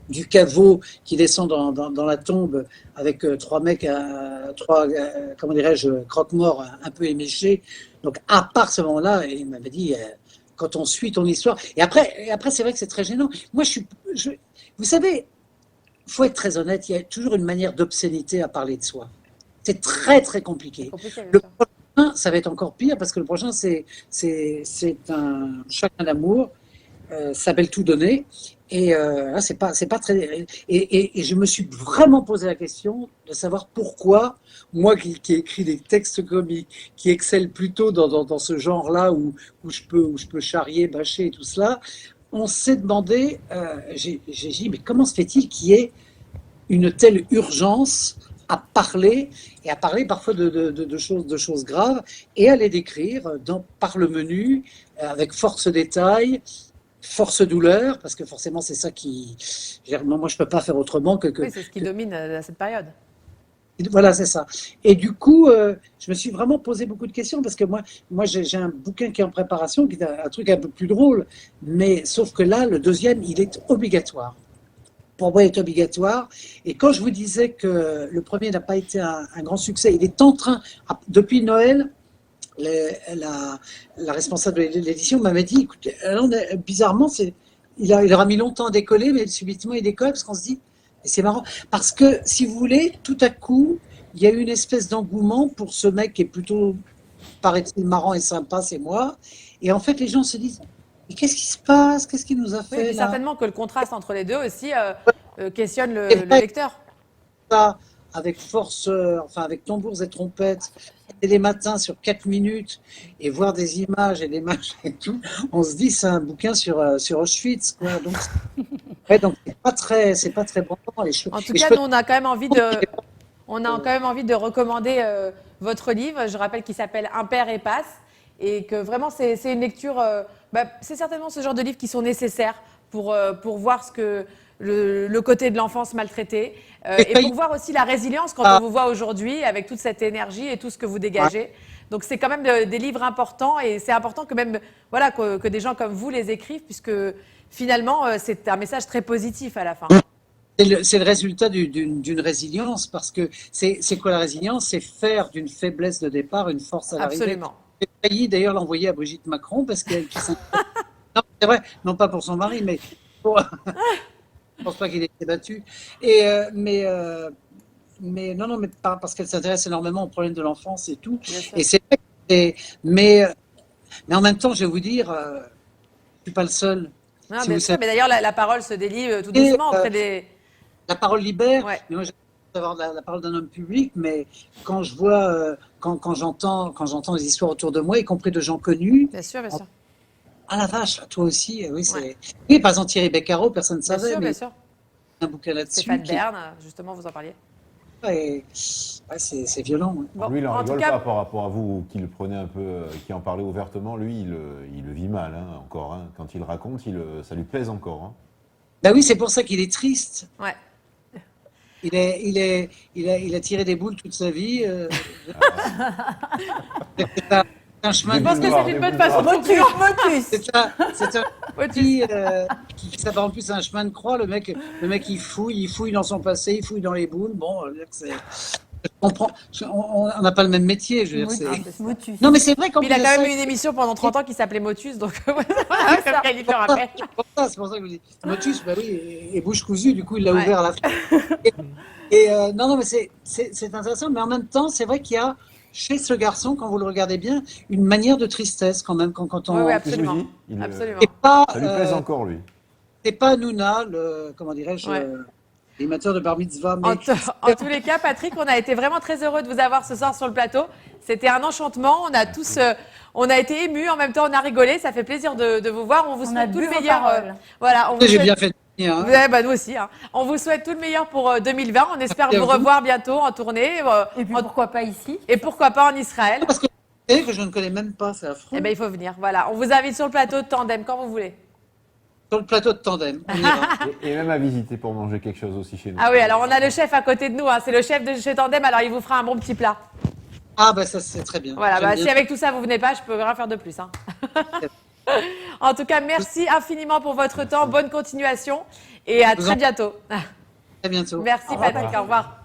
Speaker 2: du caveau qui descend dans la tombe avec trois mecs, comment dirais-je, croque-morts un peu éméchés. Donc, à part ce moment-là, il m'avait dit, quand on suit ton histoire. Et après c'est vrai que c'est très gênant. Moi, vous savez, il faut être très honnête, il y a toujours une manière d'obscénité à parler de soi. C'est très, très compliqué. Le prochain, ça va être encore pire parce que le prochain, c'est un chacun d'amour. S'appelle Tout donner, et là c'est pas très, et je me suis vraiment posé la question de savoir pourquoi moi qui écris des textes comiques, qui excelle plutôt dans ce genre-là où je peux charrier, bâcher et tout cela, on s'est demandé, j'ai dit mais comment se fait-il qu'il y ait une telle urgence à parler parfois de choses graves et à les décrire par le menu avec force détail, force douleur, parce que forcément c'est ça qui... Moi je peux pas faire autrement que...
Speaker 1: Oui, c'est ce qui domine à cette période.
Speaker 2: Voilà, c'est ça. Et du coup, je me suis vraiment posé beaucoup de questions, parce que moi j'ai un bouquin qui est en préparation, qui est un truc un peu plus drôle, mais sauf que là, le deuxième, il est obligatoire. Pour moi, il est obligatoire. Et quand je vous disais que le premier n'a pas été un grand succès, il est en train, depuis Noël... La responsable de l'édition m'avait dit, écoute, bizarrement, il aura mis longtemps à décoller, mais subitement il décolle, parce qu'on se dit, et c'est marrant, parce que si vous voulez, tout à coup, il y a eu une espèce d'engouement pour ce mec qui est plutôt, paraît-il, marrant et sympa, c'est moi, et en fait les gens se disent, mais qu'est-ce qui se passe, qu'est-ce qu'il nous a fait là ?
Speaker 1: Certainement que le contraste entre les deux aussi questionne le lecteur.
Speaker 2: Ça, avec force, avec tambours et trompettes, et les matins sur 4 minutes, et voir des images et des matchs et tout, on se dit c'est un bouquin sur Auschwitz, quoi. Donc c'est pas très bon.
Speaker 1: En tout cas, nous, on a quand même envie de recommander votre livre. Je rappelle qu'il s'appelle Un père et passe, et que vraiment c'est une lecture. C'est certainement ce genre de livres qui sont nécessaires pour voir ce que le côté de l'enfance maltraitée, et pour voir aussi la résilience quand on vous voit aujourd'hui avec toute cette énergie et tout ce que vous dégagez. Donc c'est quand même des livres importants, et c'est important que même que des gens comme vous les écrivent, puisque finalement c'est un message très positif à la fin.
Speaker 2: C'est le résultat d'une résilience, parce que c'est quoi la résilience ? C'est faire d'une faiblesse de départ une force à l'arrivée.
Speaker 1: Absolument.
Speaker 2: J'ai failli d'ailleurs l'envoyer à Brigitte Macron, parce qu'elle non, c'est vrai, non pas pour son mari, mais pour... Je pense pas qu'il ait été battu. Mais non, mais pas parce qu'elle s'intéresse énormément aux problèmes de l'enfance et tout. Et c'est vrai. Mais en même temps, je vais vous dire, je suis pas le seul.
Speaker 1: Non, mais d'ailleurs, la parole se délie tout doucement auprès des...
Speaker 2: La parole libère.
Speaker 1: Ouais.
Speaker 2: Mais moi, j'ai d'avoir la parole d'un homme public, mais quand je vois, quand j'entends les histoires autour de moi, y compris de gens connus.
Speaker 1: Bien sûr, bien sûr.
Speaker 2: Ah la vache, toi aussi, oui, c'est. Ouais. Oui, par exemple Thierry Beccaro, personne ne savait.
Speaker 1: Bien sûr,
Speaker 2: mais
Speaker 1: bien sûr.
Speaker 2: Un bouquin là-dessus.
Speaker 1: Stéphane Bern, justement, vous en parliez.
Speaker 2: Ouais, c'est violent. Ouais.
Speaker 4: Bon, lui, il en rigole pas par rapport à vous, qui le prenez un peu, qui en parlait ouvertement. Lui, il le vit mal, encore. Quand il le raconte, ça lui pèse encore.
Speaker 2: Bah oui, c'est pour ça qu'il est triste.
Speaker 1: Ouais.
Speaker 2: Il a tiré des boules toute sa vie.
Speaker 1: Je pense que c'est une bonne façon de conclure.
Speaker 2: C'est un qui s'apparente plus à un chemin de croix. Le mec il fouille dans son passé, il fouille dans les boules. Bon, Je comprends. On n'a pas le même métier. Je veux dire,
Speaker 5: Motus, Motus.
Speaker 2: Non, mais c'est vrai qu'en
Speaker 1: Puis il a
Speaker 2: plus
Speaker 1: quand
Speaker 2: de
Speaker 1: même
Speaker 2: ça,
Speaker 1: eu une émission pendant 30 ans qui s'appelait Motus, donc voilà,
Speaker 5: C'est ça.
Speaker 1: comme Jennifer après.
Speaker 2: c'est pour ça que je vous dis. Motus, bah oui, et bouche cousue, du coup, il l'a
Speaker 1: Ouais.
Speaker 2: ouvert à la fin. Non, non, mais c'est intéressant, mais en même temps, c'est vrai qu'il y a chez ce garçon, quand vous le regardez bien, une manière de tristesse quand même, quand on.
Speaker 1: Oui, oui,
Speaker 4: C'est ce que je
Speaker 1: absolument.
Speaker 4: dis.
Speaker 1: Absolument.
Speaker 2: C'est pas,
Speaker 4: Ça lui plaise encore, lui.
Speaker 2: c'est pas Hanouna, comment dirais-je,
Speaker 1: Ouais.
Speaker 2: l'animateur de Bar Mitzvah, mais
Speaker 1: En tous les cas, Patrick, on a été vraiment très heureux de vous avoir ce soir sur le plateau. C'était un enchantement. On a tous, on a été émus. En même temps, on a rigolé. Ça fait plaisir de vous voir. On vous
Speaker 5: On a
Speaker 1: souhaite tout
Speaker 5: bu
Speaker 1: le
Speaker 5: vos
Speaker 1: meilleur.
Speaker 5: paroles.
Speaker 1: Voilà. On vous
Speaker 2: j'ai
Speaker 1: souhaite-
Speaker 2: bien fait de venir, hein.
Speaker 1: Ouais, bah, nous aussi. Hein. On vous souhaite tout le meilleur pour 2020. On espère
Speaker 2: Merci à
Speaker 1: vous
Speaker 2: vous.
Speaker 1: revoir bientôt en tournée.
Speaker 5: Et puis pourquoi pas ici?
Speaker 1: Et pourquoi pas en Israël.
Speaker 2: Parce que vous savez que je ne connais même pas, c'est affreux.
Speaker 1: Eh ben, il faut venir. Voilà. On vous invite sur le plateau de Tandem quand vous voulez.
Speaker 2: Sur le plateau de Tandem, on ira.
Speaker 4: Et même à visiter pour manger quelque chose aussi chez nous.
Speaker 1: Ah oui, alors on a le chef à côté de nous. Hein. C'est le chef de chez Tandem. Alors il vous fera un bon petit plat.
Speaker 2: Ah, bah ça, c'est très bien.
Speaker 1: Voilà.
Speaker 2: J'aime
Speaker 1: Bah,
Speaker 2: bien.
Speaker 1: si avec tout ça vous venez pas, je peux rien faire de plus. Hein. En tout cas, merci infiniment pour votre temps. Bonne continuation et à
Speaker 2: Vous
Speaker 1: très
Speaker 2: en-
Speaker 1: bientôt.
Speaker 2: À bientôt.
Speaker 1: Merci
Speaker 5: Au revoir,
Speaker 1: Patrick. Au revoir.